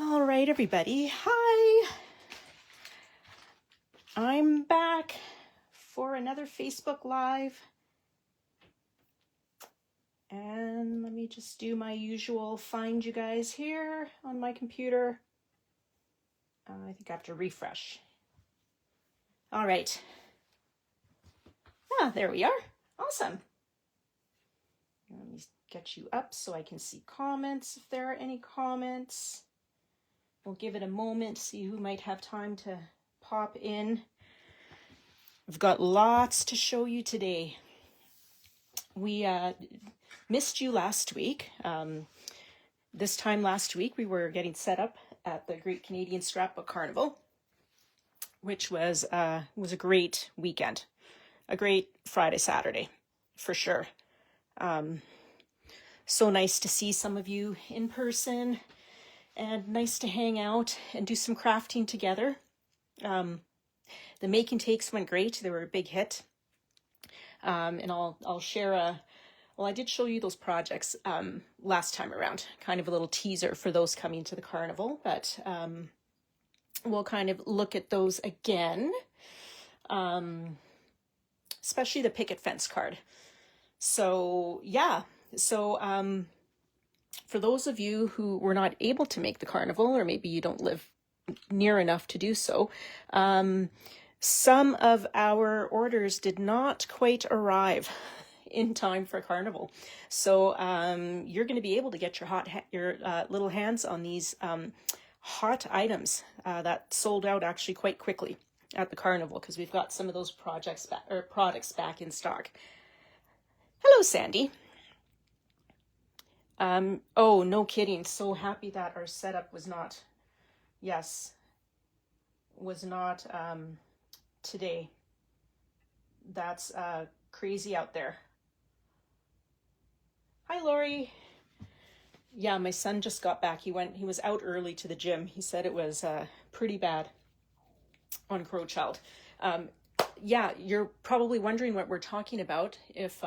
All right, everybody. Hi. I'm back for another Facebook Live. And let me just do my usual find you guys here on my computer. I think I have to refresh. All right. Ah, there we are. Awesome. Let me get you up so I can see comments if there are any comments. We'll give it a moment, see who might have time to pop in. I've got lots to show you today. We missed you last week. This time last week, we were getting set up at the Great Canadian Scrapbook Carnival, which was a great weekend, a great Friday, Saturday, for sure. So nice to see some of you in person, and nice to hang out and do some crafting together. The make and takes went great. They were a big hit. And I'll share well, I did show you those projects last time around, kind of a little teaser for those coming to the carnival, but we'll kind of look at those again, especially the picket fence card. So yeah, so for those of you who were not able to make the carnival, or maybe you don't live near enough to do so, some of our orders did not quite arrive in time for carnival. So you're going to be able to get your little hands on these hot items that sold out actually quite quickly at the carnival, because we've got some of those products back in stock. Hello, Sandy. Oh, no kidding. So happy that our setup was not today. That's crazy out there. Hi, Lori. Yeah, my son just got back. He was out early to the gym. He said it was pretty bad on Crowchild. Yeah, you're probably wondering what we're talking about if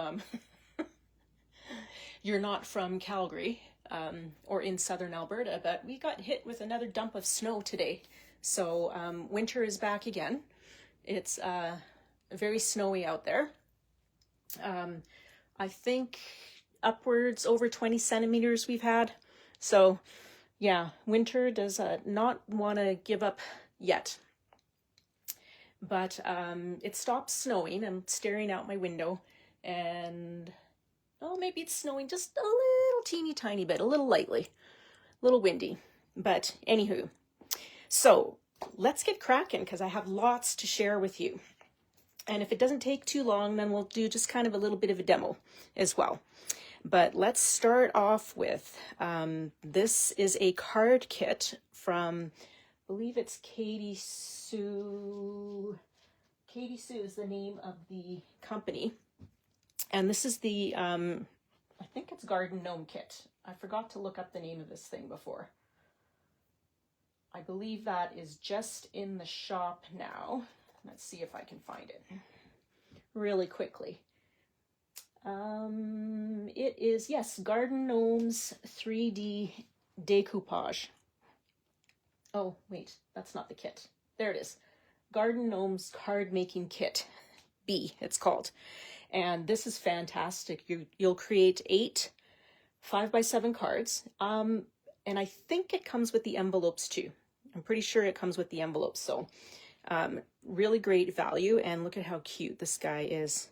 you're not from Calgary or in southern Alberta, but we got hit with another dump of snow today. So winter is back again. It's very snowy out there. I think upwards over 20 centimeters we've had. So yeah, winter does not want to give up yet. But it stopped snowing. I'm staring out my window and maybe it's snowing just a little teeny tiny bit, a little lightly, a little windy. But anywho, so let's get cracking, because I have lots to share with you. And if it doesn't take too long, then we'll do just kind of a little bit of a demo as well. But let's start off with, this is a card kit from, I believe it's Katy Sue. Katy Sue is the name of the company. And this is the, I think it's Garden Gnome Kit. I forgot to look up the name of this thing before. I believe that is just in the shop now. Let's see if I can find it really quickly. It is, yes, Garden Gnomes 3D Decoupage. Oh, wait, that's not the kit. There it is. Garden Gnomes Card Making Kit B, it's called. And this is fantastic. You'll create 8 5x7 cards. And I think it comes with the envelopes too. I'm pretty sure it comes with the envelopes. So really great value. And look at how cute this guy is.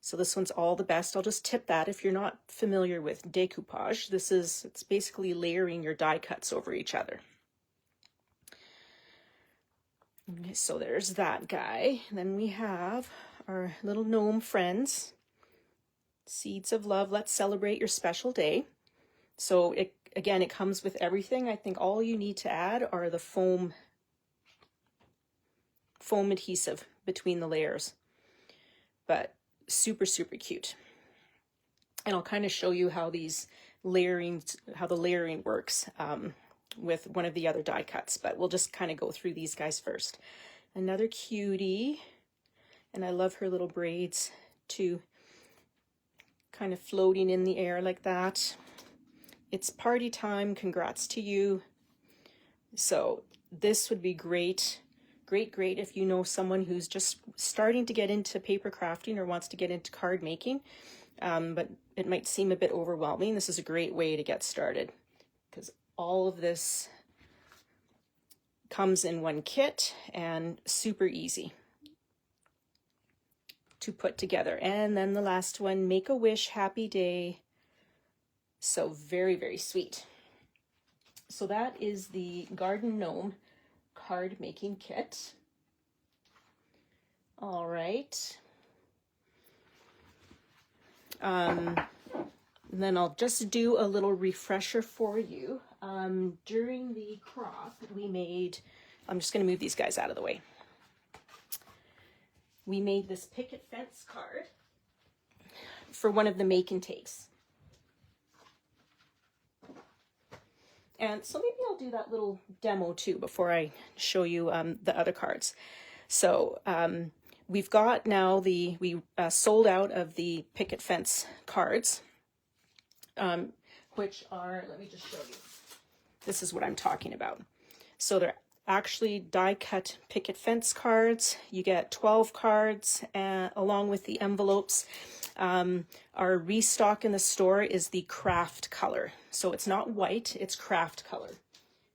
So this one's all the best. I'll just tip that if you're not familiar with decoupage. It's basically layering your die cuts over each other. Okay, so there's that guy. And then we have our little gnome friends. Seeds of Love, let's celebrate your special day. So it comes with everything. I think all you need to add are the foam adhesive between the layers. But super, super cute. And I'll kind of show you how the layering works with one of the other die cuts, but we'll just kind of go through these guys first. Another cutie, and I love her little braids too, kind of floating in the air like that. It's party time, congrats to you. So this would be great, great if you know someone who's just starting to get into paper crafting or wants to get into card making, but it might seem a bit overwhelming. This is a great way to get started because all of this comes in one kit and super easy to put together. And then the last one, make a wish, happy day. So very sweet. So that is the Garden Gnome card making kit. All right. Then I'll just do a little refresher for you. During the crop, we made, I'm just going to move these guys out of the way. We made this picket fence card for one of the make and takes. And so maybe I'll do that little demo too before I show you the other cards. So we've got now we sold out of the picket fence cards, which are, let me just show you. This is what I'm talking about. So they're actually die cut picket fence cards. You get 12 cards along with the envelopes. Our restock in the store is the craft color. So it's not white, it's craft color,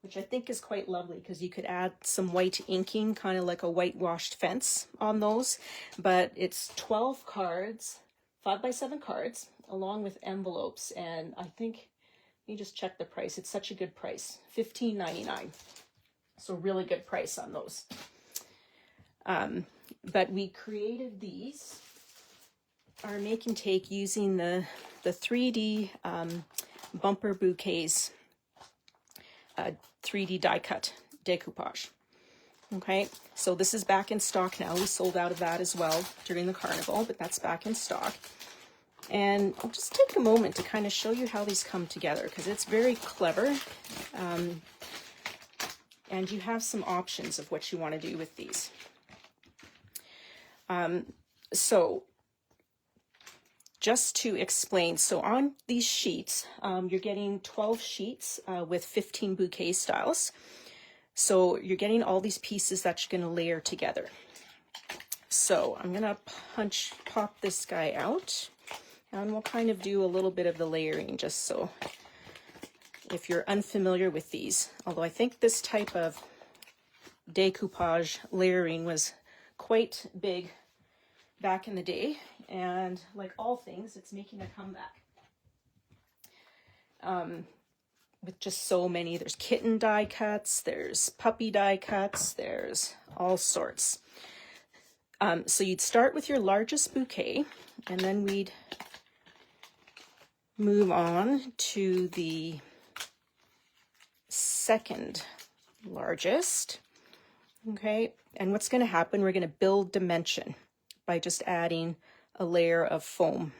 which I think is quite lovely because you could add some white inking, kind of like a whitewashed fence on those. But it's 12 cards, 5x7 cards, along with envelopes. And I think, let me just check the price. It's such a good price, $15.99. So really good price on those. But we created these, our make and take, using the 3D bumper bouquets, 3D die cut decoupage. Okay, so this is back in stock now. We sold out of that as well during the carnival, but that's back in stock. And I'll just take a moment to kind of show you how these come together because it's very clever. And you have some options of what you want to do with these. So just to explain, so on these sheets, you're getting 12 sheets with 15 bouquet styles. So you're getting all these pieces that you're going to layer together. So I'm going to pop this guy out, and we'll kind of do a little bit of the layering just so if you're unfamiliar with these. Although I think this type of decoupage layering was quite big back in the day, and like all things, it's making a comeback. With just so many, there's kitten die cuts, there's puppy die cuts, there's all sorts. So you'd start with your largest bouquet, and then we'd move on to the second largest. Okay, and what's going to happen, we're going to build dimension by just adding a layer of foam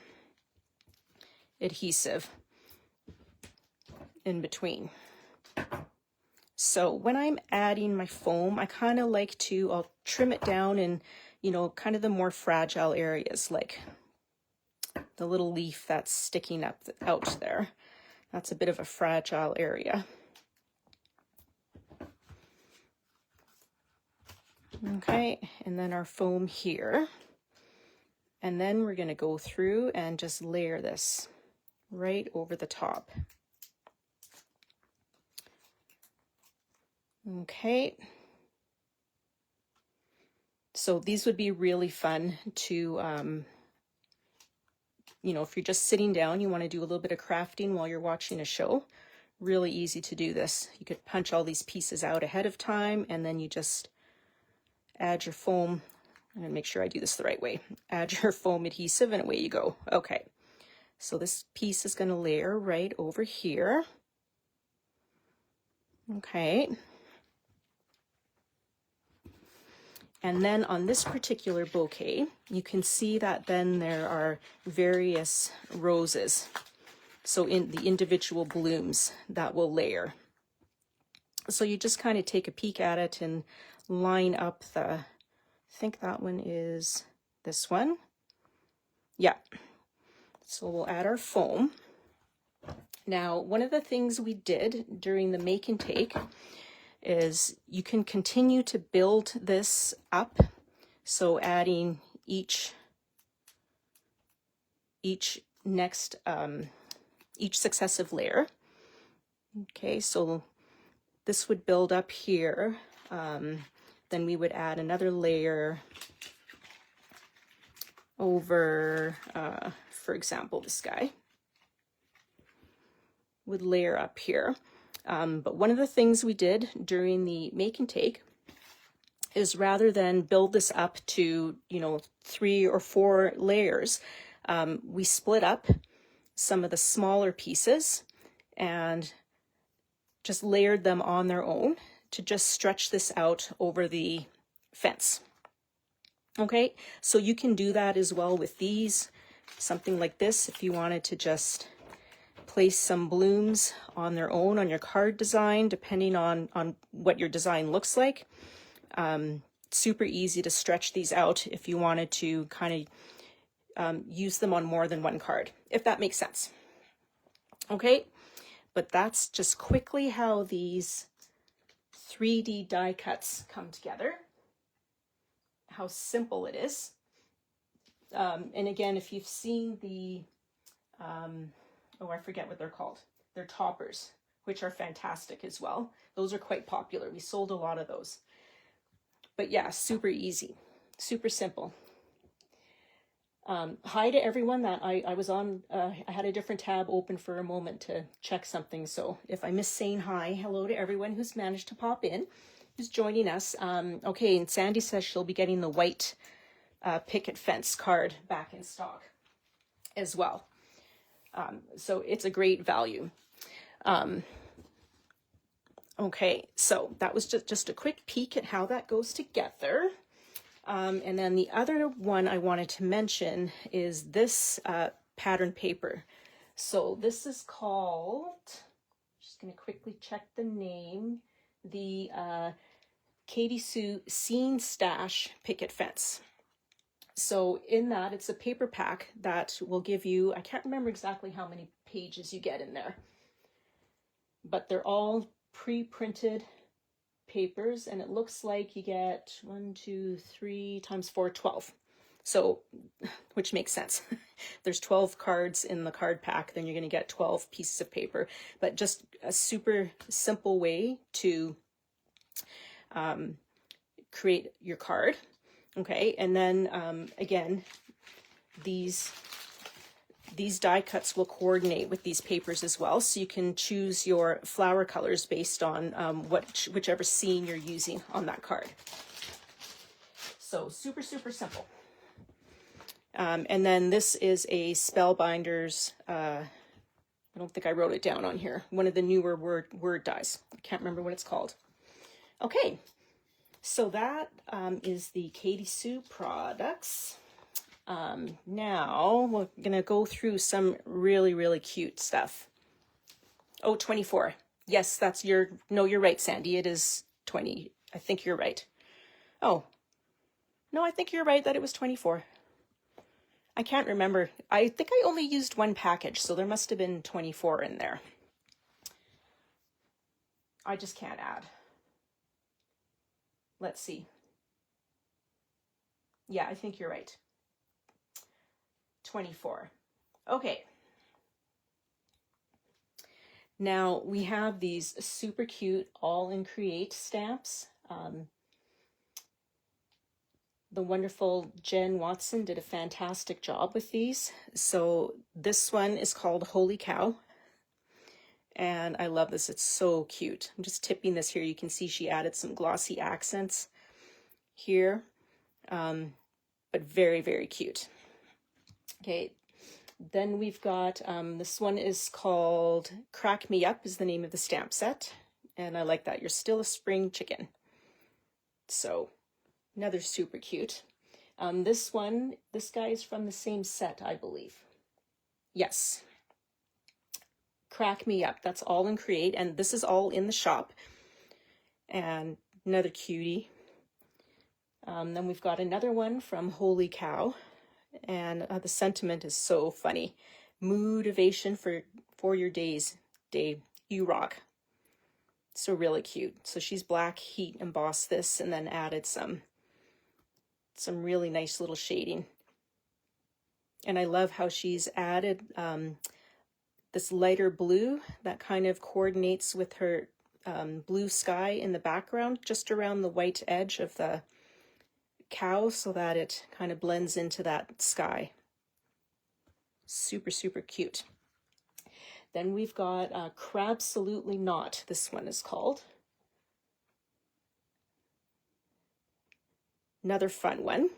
adhesive in between. So when I'm adding my foam, I kind of like to, I'll trim it down in, you know, kind of the more fragile areas, like the little leaf that's sticking up out there. That's a bit of a fragile area. Okay, and then our foam here. And then we're going to go through and just layer this right over the top. Okay. So these would be really fun to, you know, if you're just sitting down, you want to do a little bit of crafting while you're watching a show. Really easy to do this. You could punch all these pieces out ahead of time, and then you just add your foam. I'm going to make sure I do this the right way. Add your foam adhesive and away you go. Okay, so this piece is going to layer right over here. Okay. And then on this particular bouquet, you can see that then there are various roses. So in the individual blooms that will layer. So you just kind of take a peek at it and line up the, I think that one is this one. Yeah. So we'll add our foam. Now, one of the things we did during the make and take, is you can continue to build this up. So adding each next, each successive layer. Okay, so this would build up here. Then we would add another layer over, for example, this guy would layer up here. But one of the things we did during the make and take is rather than build this up to, 3 or 4 layers, we split up some of the smaller pieces and just layered them on their own to just stretch this out over the fence. Okay, so you can do that as well with these, something like this, if you wanted to just place some blooms on their own on your card design, depending on what your design looks like. Super easy to stretch these out if you wanted to kind of use them on more than one card, if that makes sense. Okay, but that's just quickly how these 3D die cuts come together, how simple it is. And again, if you've seen the, I forget what they're called. They're toppers, which are fantastic as well. Those are quite popular. We sold a lot of those. But yeah, super easy, super simple. Hi to everyone that I was on, I had a different tab open for a moment to check something. So if I miss saying hi, hello to everyone who's managed to pop in, who's joining us. Okay, and Sandy says she'll be getting the white picket fence card back in stock as well. So it's a great value. Okay, so that was just a quick peek at how that goes together. And then the other one I wanted to mention is this pattern paper. So this is called, just going to quickly check the name, the Katy Sue Scene Stash Picket Fence. So in that, it's a paper pack that will give you, I can't remember exactly how many pages you get in there, but they're all pre-printed papers, and it looks like you get 1, 2, 3 times 4, 12. So, which makes sense. There's 12 cards in the card pack, then you're going to get 12 pieces of paper, but just a super simple way to create your card. Okay, and then again, these die cuts will coordinate with these papers as well, so you can choose your flower colors based on whichever scene you're using on that card. So super, super simple. And then this is a Spellbinders, I don't think I wrote it down on here, one of the newer word dies. I can't remember what it's called. Okay, so that is the Katy Sue products. Now we're going to go through some really, really cute stuff. Oh, 24. Yes, that's no, you're right, Sandy. It is 20. I think you're right. Oh, no, I think you're right that it was 24. I can't remember. I think I only used one package, so there must have been 24 in there. I just can't add. Let's see. Yeah, I think you're right. 24. Okay. Now we have these super cute all in Create stamps. The wonderful Jen Watson did a fantastic job with these. So this one is called Holy Cow. And I love this. It's so cute. I'm just tipping this here. You can see she added some glossy accents here. But very, very cute. Okay. Then we've got, this one is called Crack Me Up is the name of the stamp set. And I like that. You're still a spring chicken. So another super cute. This guy is from the same set, I believe. Yes. Crack Me Up. That's all in Create. And this is all in the shop. And another cutie. Then we've got another one from Holy Cow. And the sentiment is so funny. Motivation for your day. You rock. So really cute. So she's black heat embossed this and then added some really nice little shading. And I love how she's added this lighter blue that kind of coordinates with her blue sky in the background, just around the white edge of the cow, so that it kind of blends into that sky. Super, super cute. Then we've got Crabsolutely Not, this one is called. Another fun one.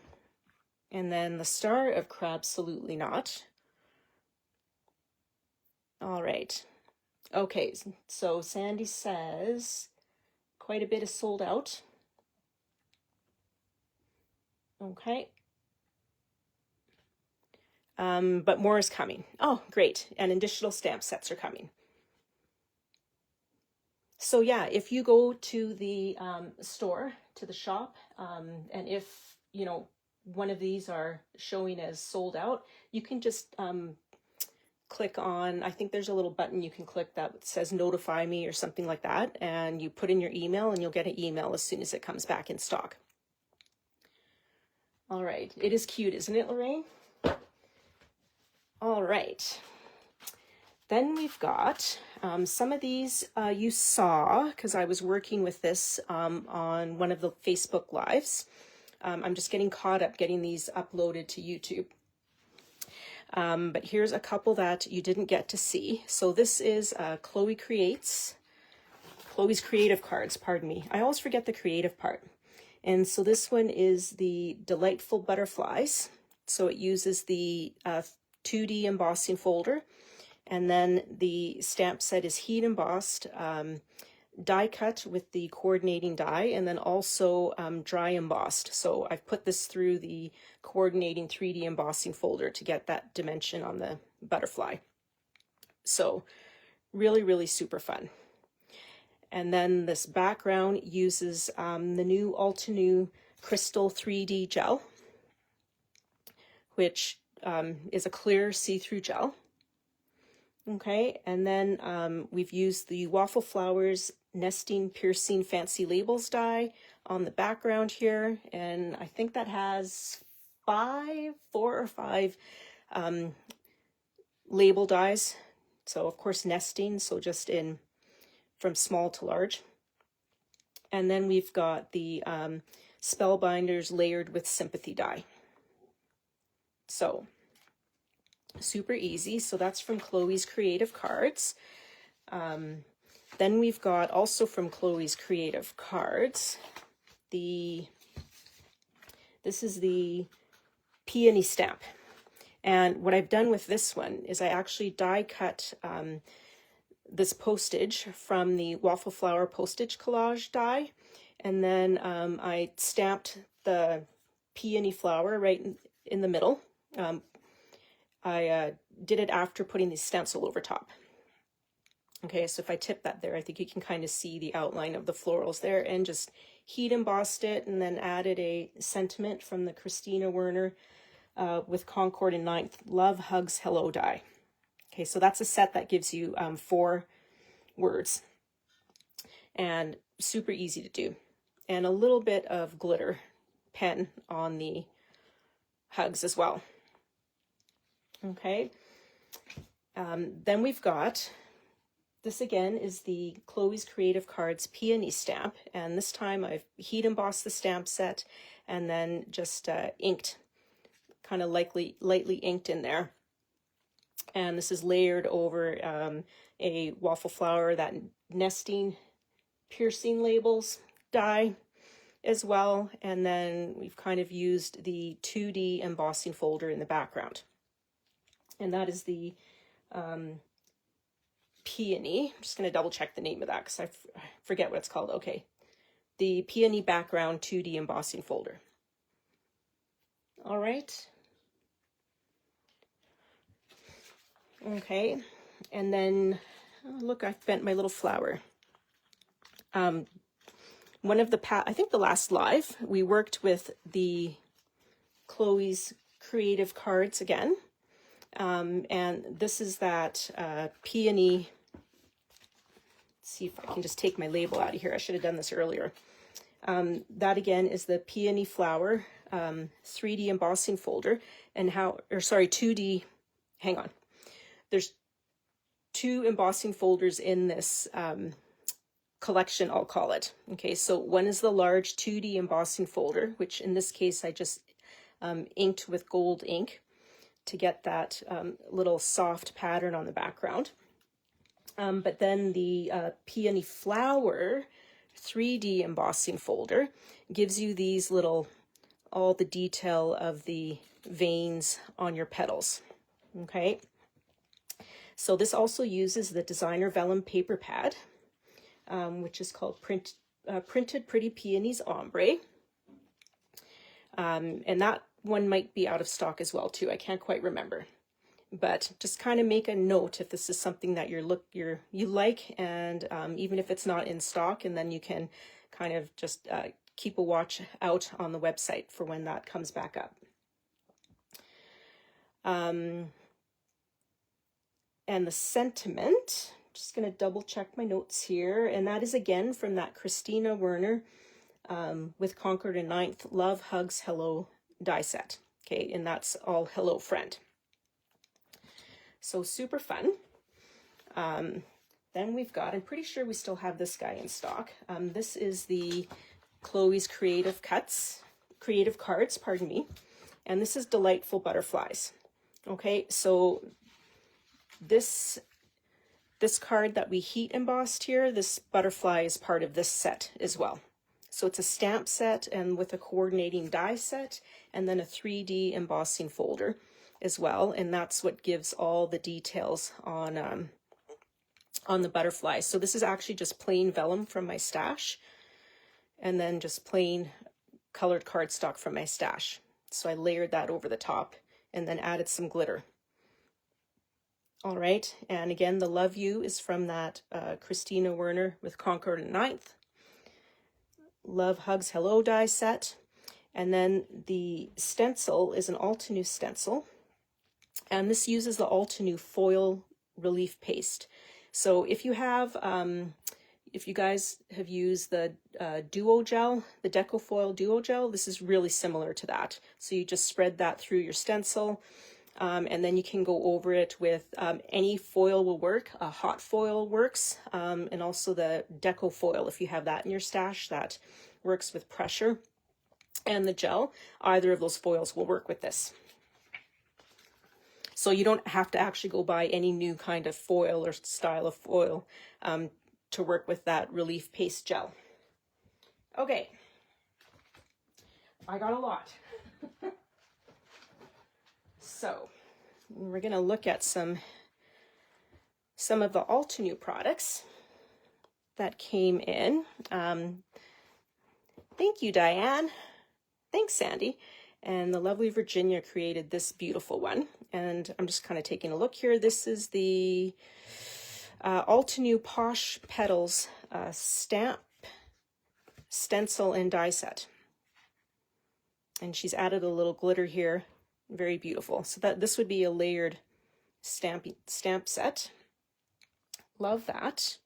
And then the star of Crabsolutely Not. All right. Okay, so Sandy says quite a bit is sold out. Okay. But more is coming. Oh, great. And additional stamp sets are coming. So yeah, if you go to the store, to the shop, and if, you know, one of these are showing as sold out, you can just click on, I think there's a little button you can click that says notify me or something like that, and you put in your email and you'll get an email as soon as it comes back in stock. All right, it is cute, isn't it, Lorraine? All right, then we've got some of these you saw, because I was working with this on one of the Facebook Lives. I'm just getting caught up getting these uploaded to YouTube. But here's a couple that you didn't get to see. So this is Chloe's Creative Cards, pardon me. I always forget the creative part. And so this one is the Delightful Butterflies. So it uses the 2D embossing folder, and then the stamp set is heat embossed, die cut with the coordinating die, and then also dry embossed. So I've put this through the coordinating 3D embossing folder to get that dimension on the butterfly. So really, really super fun. And then this background uses the new Altenew Crystal 3D gel, which is a clear see-through gel. Okay, and then we've used the Waffle Flowers Nesting Piercing Fancy Labels die on the background here, and I think that has 4 or 5 label dies. So of course nesting, so just in from small to large. And then we've got the Spellbinders Layered with Sympathy die. So super easy. So that's from Chloe's Creative Cards. Then we've got also from Chloe's Creative Cards, this is the peony stamp. And what I've done with this one is I actually die cut this postage from the Waffle Flower postage collage die. And then I stamped the peony flower right in the middle. I did it after putting the stencil over top. Okay, so if I tip that there, I think you can kind of see the outline of the florals there, and just heat embossed it, and then added a sentiment from the Christina Werner with Concord and 9th, Love, Hugs, Hello die. Okay, so that's a set that gives you 4 words, and super easy to do. And a little bit of glitter pen on the hugs as well. Okay, then we've got, this again is the Chloe's Creative Cards Peony stamp, and this time I've heat embossed the stamp set and then just inked, kind of lightly inked in there. And this is layered over a Waffle Flower, that Nesting Piercing Labels die as well, and then we've kind of used the 2D embossing folder in the background. And that is the Peony. I'm just going to double check the name of that because I forget what it's called. Okay. The Peony Background 2D Embossing Folder. All right. Okay. And then, oh, look, I've bent my little flower. One of the I think the last live, we worked with the Chloe's Creative Cards again. And this is that peony see if I can just take my label out of here. I should have done this earlier. That again is the Peony Flower 3D embossing folder, and 2D, hang on. There's 2 embossing folders in this collection, I'll call it. Okay, so one is the large 2D embossing folder, which in this case I just inked with gold ink to get that little soft pattern on the background. But then the Peony Flower 3D embossing folder gives you these all the detail of the veins on your petals. Okay, so this also uses the designer vellum paper pad, which is called Printed Pretty Peonies Ombre. And that one might be out of stock as well too. I can't quite remember, but just kind of make a note if this is something that you like, and even if it's not in stock, and then you can kind of just keep a watch out on the website for when that comes back up. And the sentiment, just going to double check my notes here, and that is again from that Christina Werner with Concord and Ninth Love Hugs Hello die set. Okay, and that's all hello friend. So super fun. Then we've got, I'm pretty sure we still have this guy in stock. This is the Chloe's Creative Cards, pardon me. And this is Delightful Butterflies. Okay, so this card that we heat embossed here, this butterfly is part of this set as well. So it's a stamp set and with a coordinating die set, and then a 3D embossing folder as well. And that's what gives all the details on the butterfly. So this is actually just plain vellum from my stash, and then just plain colored cardstock from my stash. So I layered that over the top and then added some glitter. All right, and again, the Love You is from that Christina Werner with Concord and Ninth Love Hugs Hello die set. And then the stencil is an Altenew stencil, and this uses the Altenew foil relief paste. So if you have, if you guys have used the Duo Gel, the Deco Foil Duo Gel, this is really similar to that. So you just spread that through your stencil, and then you can go over it with any foil will work. Hot foil works, and also the Deco Foil, if you have that in your stash, that works with pressure. And the gel, either of those foils will work with this. So you don't have to actually go buy any new kind of foil or style of foil to work with that relief paste gel. Okay, I got a lot. So we're going to look at some of the Altenew products that came in. Thank you, Diane. Thanks, Sandy. And the lovely Virginia created this beautiful one. And I'm just kind of taking a look here. This is the Altenew Posh Petals stamp, stencil, and die set. And she's added a little glitter here. Very beautiful. So that this would be a layered stamp set. Love that.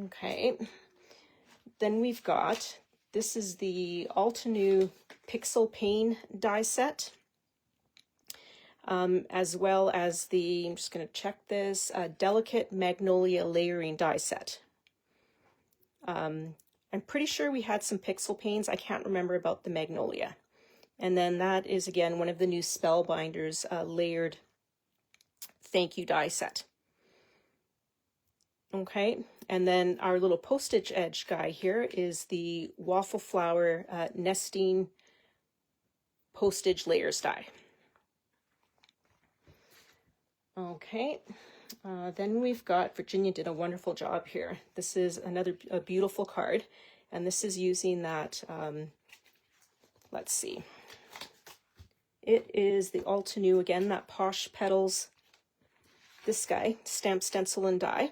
Okay. Then we've got, this is the Altenew Pixel Pane die set, as well as the, I'm just going to check this, Delicate Magnolia layering die set. I'm pretty sure we had some pixel panes. I can't remember about the Magnolia. And then that is, again, one of the new Spellbinders layered thank you die set. Okay, and then our little postage edge guy here is the Waffle Flower nesting postage layers die. Okay, then we've got, Virginia did a wonderful job here. This is a beautiful card, and this is using that, let's see, it is the Altenew, again, that Posh Petals, this guy, stamp, stencil, and die.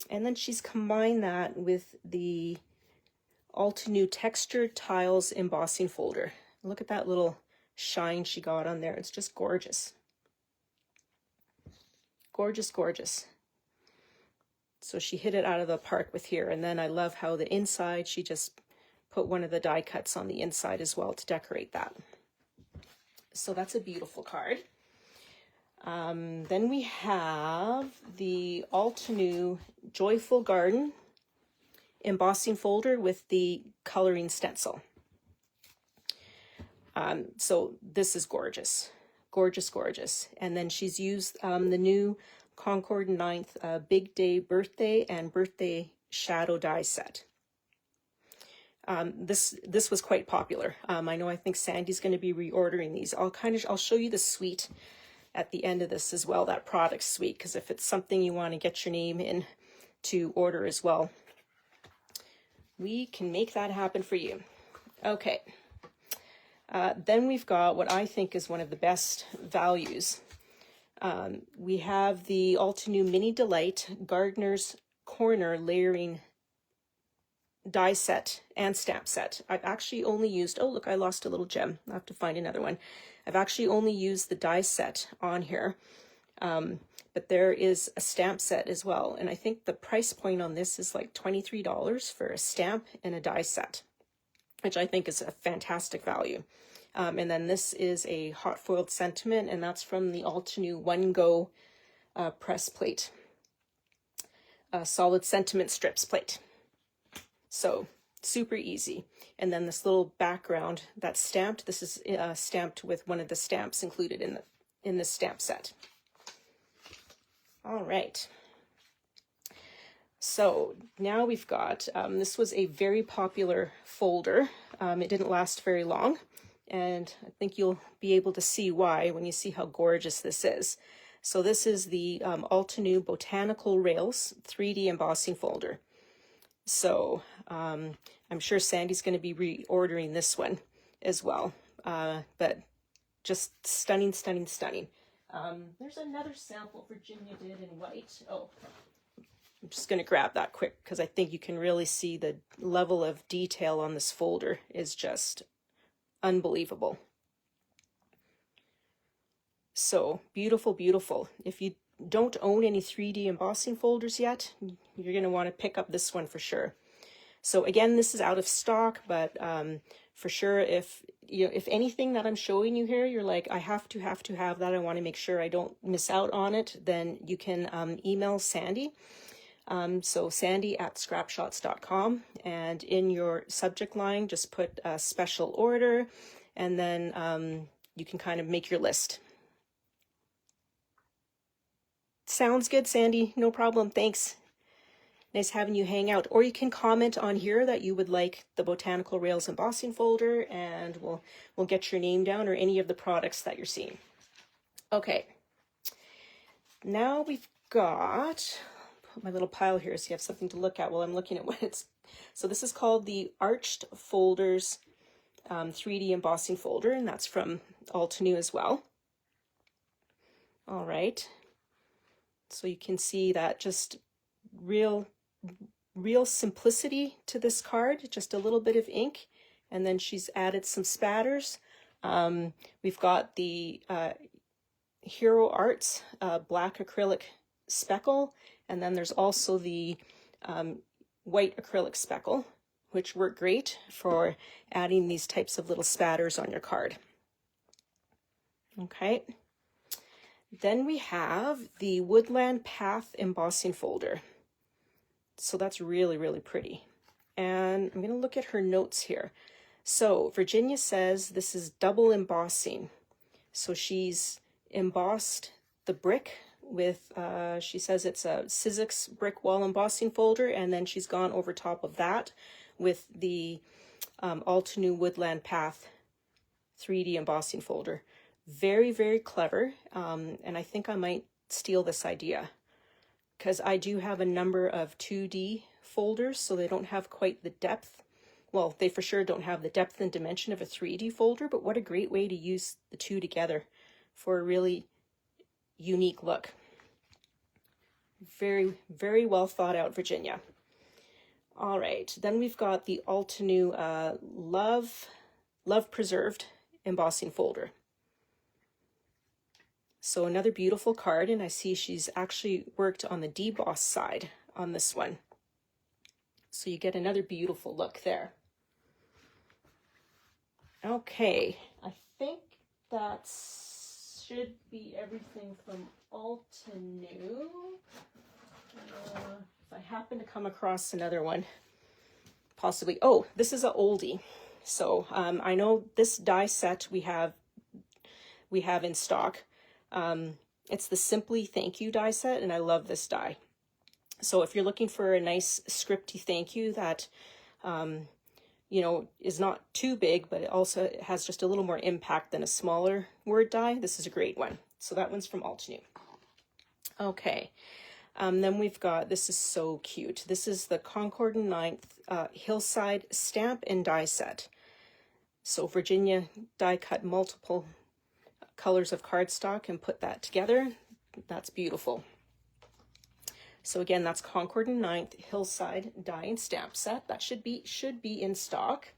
And then she's combined that with the Altenew Textured Tiles embossing folder. Look at that little shine she got on there. It's just gorgeous. Gorgeous, gorgeous. So she hit it out of the park with here. And then I love how the inside, she just put one of the die cuts on the inside as well to decorate that. So that's a beautiful card. Then we have the Altenew Joyful Garden embossing folder with the coloring stencil. So this is gorgeous, gorgeous, gorgeous. And then she's used the new Concord 9th Big Day Birthday and Birthday Shadow die set. This was quite popular. I know I think Sandy's going to be reordering these. I'll show you the suite at the end of this as well, that product suite, because if it's something you want to get your name in to order as well, we can make that happen for you. Okay. Then we've got what I think is one of the best values. We have the Altenew Mini Delight Gardener's Corner Layering die set and stamp set. I've actually only used, oh look, I lost a little gem. I'll have to find another one. I've actually only used the die set on here, but there is a stamp set as well. And I think the price point on this is like $23 for a stamp and a die set, which I think is a fantastic value. And then this is a hot foiled sentiment, and that's from the Altenew One Go press plate, solid sentiment strips plate. So super easy. And then this little background that's stamped. This is stamped with one of the stamps included in this stamp set. All right. So now we've got, this was a very popular folder. It didn't last very long, and I think you'll be able to see why when you see how gorgeous this is. So this is the Altenew Botanical Rails 3D embossing folder. So I'm sure Sandy's going to be reordering this one as well. But just stunning, stunning, stunning. There's another sample Virginia did in white. Oh, I'm just going to grab that quick because I think you can really see the level of detail on this folder is just unbelievable. So beautiful, beautiful. If you don't own any 3D embossing folders yet, you're going to want to pick up this one for sure. So again, this is out of stock, but for sure, if anything that I'm showing you here, you're like, I have to have that, I want to make sure I don't miss out on it, then you can email Sandy. So sandy@scrapshots.com, and in your subject line, just put a special order, and then you can kind of make your list. Sounds good, Sandy. No problem. Thanks. Nice having you hang out. Or you can comment on here that you would like the Botanical Rails embossing folder, and we'll get your name down or any of the products that you're seeing. Okay. Now we've got, put my little pile here so you have something to look at while I'm looking at what it's. So this is called the Arched Folders 3D embossing folder, and that's from Altenew as well. All right. So you can see that just real simplicity to this card, just a little bit of ink, and then she's added some spatters. We've got the Hero Arts black acrylic speckle, and then there's also the white acrylic speckle, which work great for adding these types of little spatters on your card. Okay. Then we have the Woodland Path embossing folder. So that's really, really pretty. And I'm going to look at her notes here. So Virginia says this is double embossing. So she's embossed the brick with, she says it's a Sizzix brick wall embossing folder, and then she's gone over top of that with the Altenew Woodland Path 3D embossing folder. Very, very clever, and I think I might steal this idea because I do have a number of 2D folders, so they don't have quite the depth. Well, they for sure don't have the depth and dimension of a 3D folder, but what a great way to use the two together for a really unique look. Very, very well thought out, Virginia. All right, then we've got the Altenew Love Preserved embossing folder. So another beautiful card, and I see she's actually worked on the deboss side on this one. So you get another beautiful look there. Okay, I think that should be everything from Altenew. If I happen to come across another one, possibly. Oh, this is an oldie. So I know this die set we have in stock. It's the Simply Thank You die set, and I love this die. So if you're looking for a nice scripty thank you that, you know, is not too big, but it also has just a little more impact than a smaller word die, this is a great one. So that one's from Altenew. Okay. Then we've got, this is so cute. This is the Concord and 9th Hillside Stamp and Die Set. So Virginia die cut multiple colors of cardstock and put that together. That's beautiful. So again, that's Concord and 9th Hillside Die and Stamp Set. That should be in stock.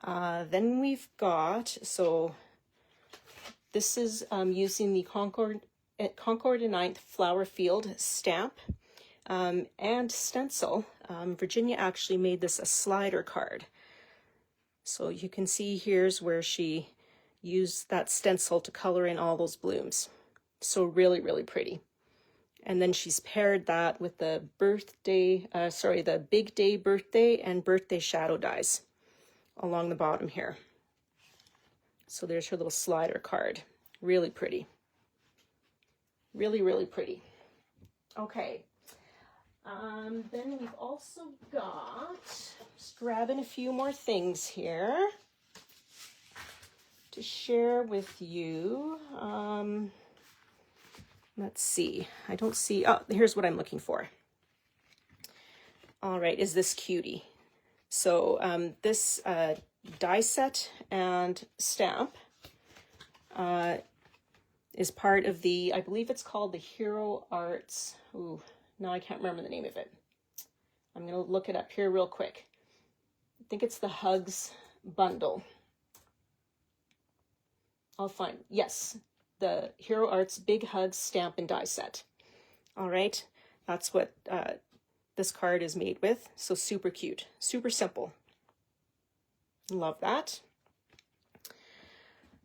Then we've got, so this is using the Concord and 9th Flower Field stamp and stencil. Virginia actually made this a slider card. So you can see here's where she used that stencil to color in all those blooms. So really, really pretty. And then she's paired that with the the Big Day Birthday and Birthday Shadow dies along the bottom here. So there's her little slider card. Really pretty. Really, really pretty. Okay. Then we've also got, just grabbing a few more things here to share with you. Let's see. I don't see, oh, here's what I'm looking for. All right, is this cutie. So this die set and stamp is part of the, I believe it's called the Hero Arts. Ooh, no, I can't remember the name of it. I'm going to look it up here real quick. I think it's the Hugs bundle. I'll find, yes, the Hero Arts Big Hugs Stamp and Die Set. All right, that's what this card is made with. So super cute, super simple. Love that.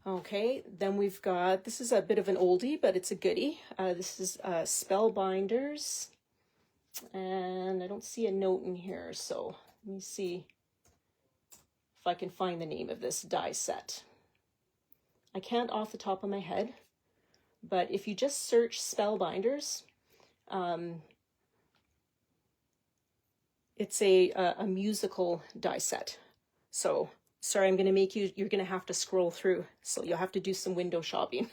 Okay, then we've got, this is a bit of an oldie, but it's a goodie. This is Spellbinders, and I don't see a note in here, so let me see if I can find the name of this die set. I can't off the top of my head, but if you just search Spellbinders, it's a musical die set. So sorry, I'm going to make you, you're going to have to scroll through. So you'll have to do some window shopping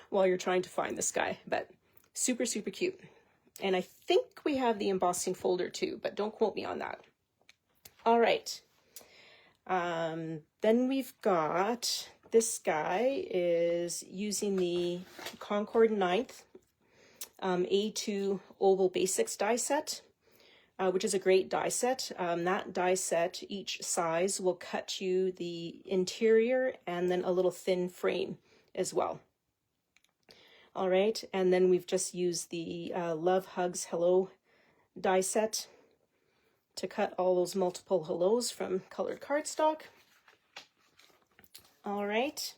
while you're trying to find this guy. But super, super cute. And I think we have the embossing folder too, but don't quote me on that. All right. Then we've got, this guy is using the Concord 9th A2 Oval Basics die set. Which is a great die set. That die set, each size will cut you the interior and then a little thin frame as well. All right, and then we've just used the Love Hugs Hello die set to cut all those multiple hellos from colored cardstock. All right.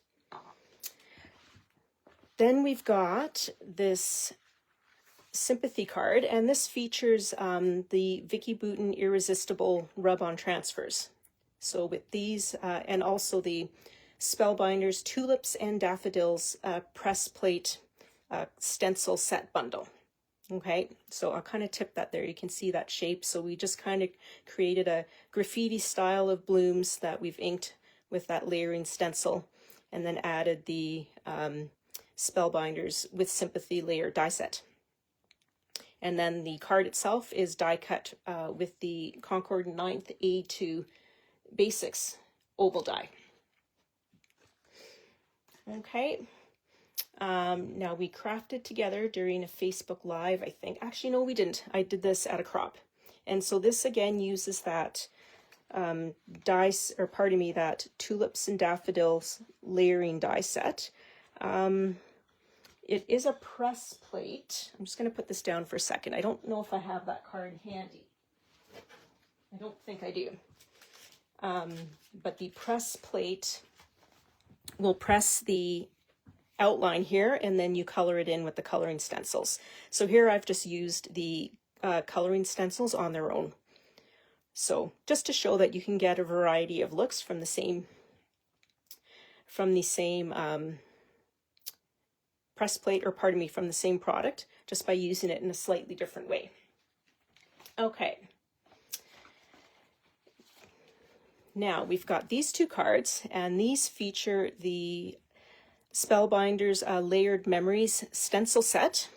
Then we've got this sympathy card, and this features the Vicky Boutin Irresistible Rub-On Transfers. So with these, and also the Spellbinders Tulips and Daffodils press plate stencil set bundle. Okay, so I'll kind of tip that there. You can see that shape. So we just kind of created a graffiti style of blooms that we've inked with that layering stencil, and then added the Spellbinders with Sympathy layer die set. And then the card itself is die cut with the Concord 9th A2 Basics oval die. Okay. Now we crafted together during a Facebook Live, I think. Actually, no, we didn't. I did this at a crop. And so this again uses that that Tulips and Daffodils layering die set. It is a press plate. I'm just going to put this down for a second. I don't know if I have that card handy. I don't think I do. But the press plate will press the outline here, and then you color it in with the coloring stencils. So here I've just used the coloring stencils on their own. So just to show that you can get a variety of looks from the same press plate, or pardon me, from the same product, just by using it in a slightly different way. Okay. Now we've got these two cards, and these feature the Spellbinders Layered Memories stencil set.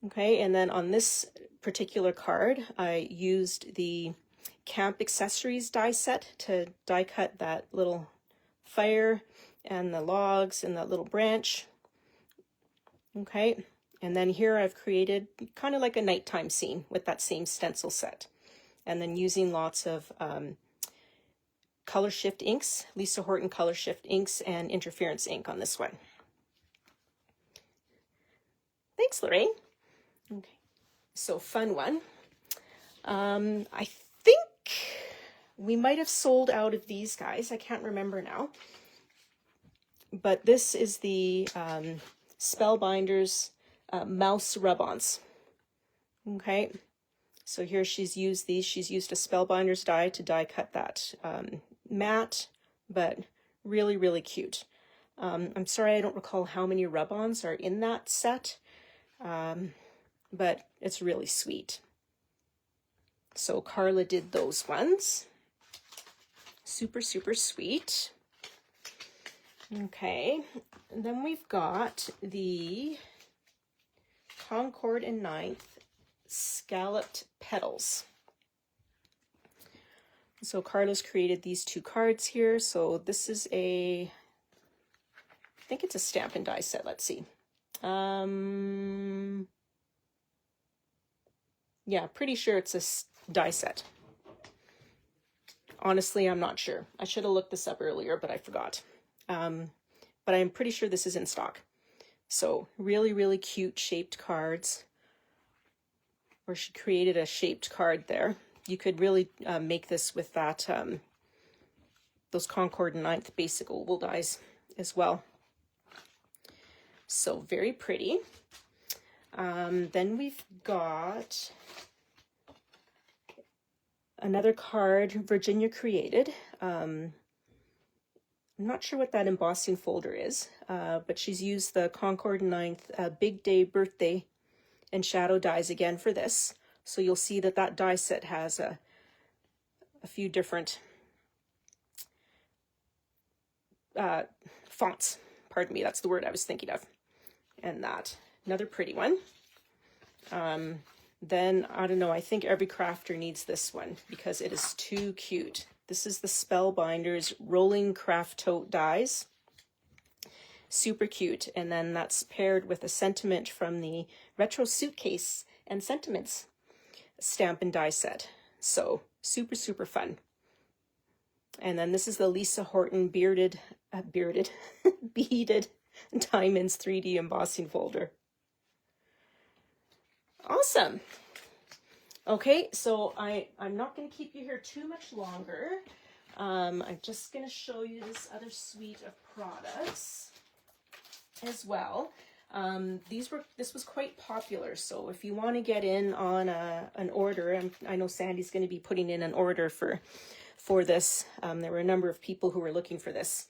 Okay, and then on this particular card, I used the Camp Accessories die set to die cut that little fire and the logs and that little branch. Okay, and then here I've created kind of like a nighttime scene with that same stencil set. And then using lots of color shift inks, Lisa Horton color shift inks, and interference ink on this one. Thanks, Lorraine. Okay, so fun one. I think we might have sold out of these guys. I can't remember now. But this is the Spellbinders mouse rub-ons. Okay, so here she's used these. She's used a Spellbinders die to die cut that matte, but really, really cute. I'm sorry, I don't recall how many rub-ons are in that set, but it's really sweet. So Carla did those ones. Super, super sweet. Okay, and then we've got the Concord and Ninth scalloped petals. So Carla's created these two cards here. So this is I think it's a stamp and die set. Let's see. Yeah, pretty sure it's a die set. Honestly, I'm not sure. I should have looked this up earlier, but I forgot. But I'm pretty sure this is in stock. So really, really cute shaped cards. Or she created a shaped card there. You could really make this with that those Concord and Ninth basic oval dies as well. So very pretty. Then we've got another card Virginia created. I'm not sure what that embossing folder is, but she's used the Concord and Ninth Big Day Birthday and Shadow dies again for this. So you'll see that that die set has a few different fonts. Pardon me, that's the word I was thinking of. And that, another pretty one. Then, I don't know, I think every crafter needs this one because it is too cute. This is the Spellbinders Rolling Craft Tote dies. Super cute. And then that's paired with a sentiment from the Retro Suitcase and Sentiments stamp and die set. So super, super fun. And then this is the Lisa Horton beaded diamonds 3D embossing folder. Awesome. Okay, so I'm not going to keep you here too much longer. I'm just going to show you this other suite of products as well. This was quite popular, so if you want to get in on an order, I know Sandy's going to be putting in an order for this. There were a number of people who were looking for this.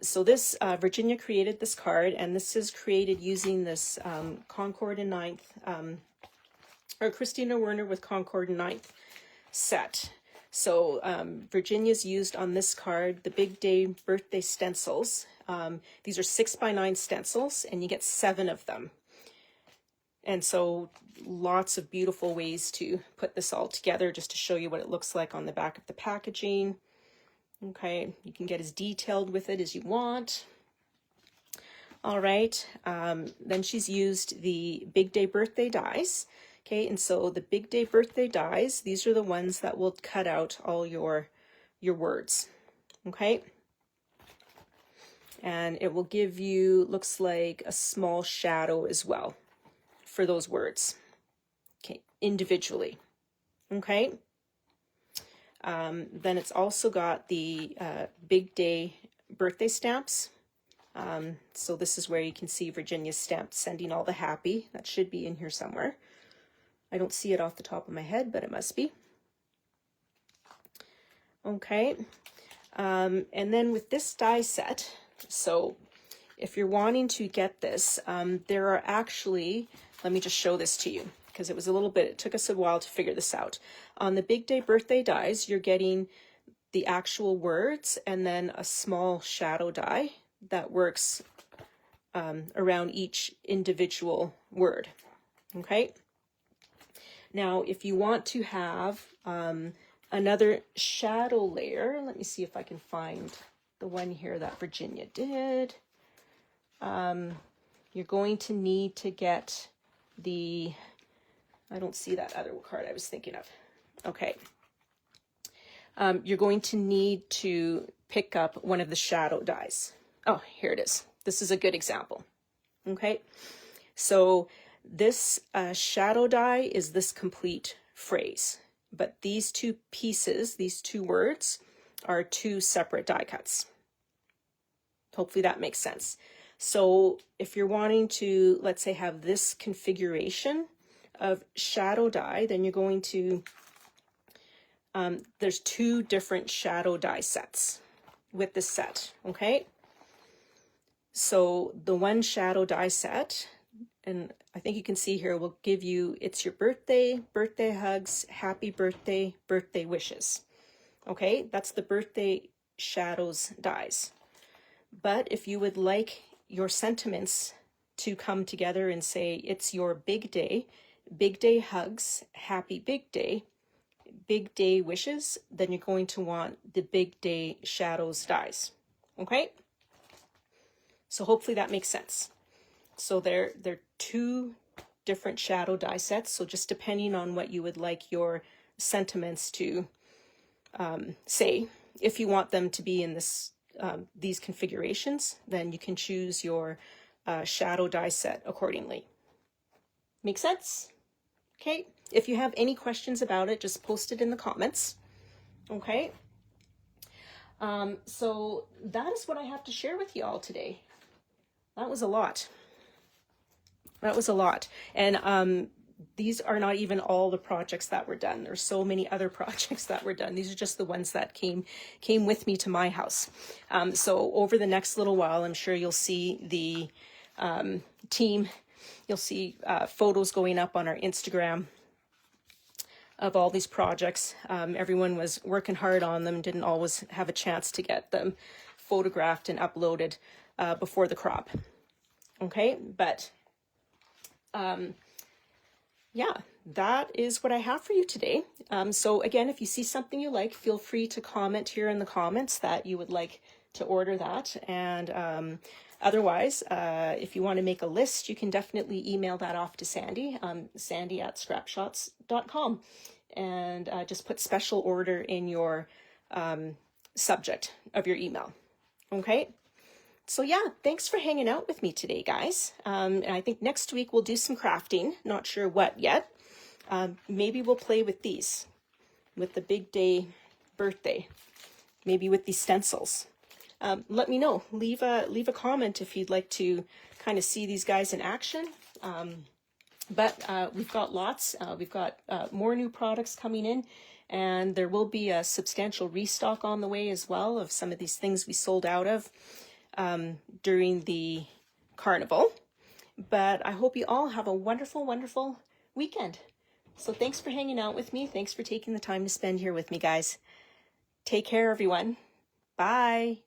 So this, Virginia created this card, and this is created using this Concord and Ninth, or Christina Werner with Concord and Ninth set. So Virginia's used on this card the Big Day Birthday stencils. These are 6x9 stencils, and you get 7 of them. And so lots of beautiful ways to put this all together, just to show you what it looks like on the back of the packaging. Okay, you can get as detailed with it as you want. All right, then she's used the Big Day Birthday dies. Okay, and so the Big Day Birthday dies, these are the ones that will cut out all your words. Okay, And it will give you, looks like a small shadow as well for those words, okay, individually, okay? Then it's also got the Big Day birthday stamps. So this is where you can see Virginia's stamp sending all the happy. That should be in here somewhere. I don't see it off the top of my head, but it must be. Okay. And then with this die set, so if you're wanting to get this, there are actually, let me just show this to you because it took us a while to figure this out. On the Big Day birthday dies, you're getting the actual words and then a small shadow die that works around each individual word. Okay. Now, if you want to have another shadow layer, let me see if I can find the one here that Virginia did. You're going to need to get the, I don't see that other card I was thinking of. Okay. You're going to need to pick up one of the shadow dies. Oh, here it is. This is a good example. Okay. So this shadow die is this complete phrase, but these two pieces, these two words, are two separate die cuts. Hopefully that makes sense. So if you're wanting to, let's say, have this configuration of shadow die, then you're going to, there's two different shadow die sets with this set, okay? So the one shadow die set, and I think you can see here, will give you, it's your birthday, birthday hugs, happy birthday, birthday wishes. Okay, that's the birthday shadows dies. But if you would like your sentiments to come together and say it's your big day hugs, happy big day wishes, then you're going to want the big day shadows dies. Okay? So hopefully that makes sense. So they're two different shadow die sets. So just depending on what you would like your sentiments to say, if you want them to be in this these configurations, then you can choose your shadow die set accordingly. Make sense? Okay. If you have any questions about it, just post it in the comments. Okay. So that is what I have to share with you all today. That was a lot. That was a lot. And these are not even all the projects that were done. There's so many other projects that were done. These are just the ones that came with me to my house. So over the next little while, I'm sure you'll see the team, you'll see photos going up on our Instagram of all these projects. Everyone was working hard on them, didn't always have a chance to get them photographed and uploaded before the crop. Okay, but yeah, that is what I have for you today. So again, if you see something you like, feel free to comment here in the comments that you would like to order that. And otherwise, if you want to make a list, you can definitely email that off to Sandy, sandy@scrapshots.com, and just put special order in your subject of your email. Okay. So yeah, thanks for hanging out with me today, guys. And I think next week we'll do some crafting. Not sure what yet. Maybe we'll play with these, with the big day birthday, maybe with these stencils. Let me know. Leave a comment if you'd like to kind of see these guys in action. But we've got lots. We've got more new products coming in, and there will be a substantial restock on the way as well of some of these things we sold out of during the carnival. But I hope you all have a wonderful, wonderful weekend. So thanks for hanging out with me. Thanks for taking the time to spend here with me, guys. Take care, everyone. Bye.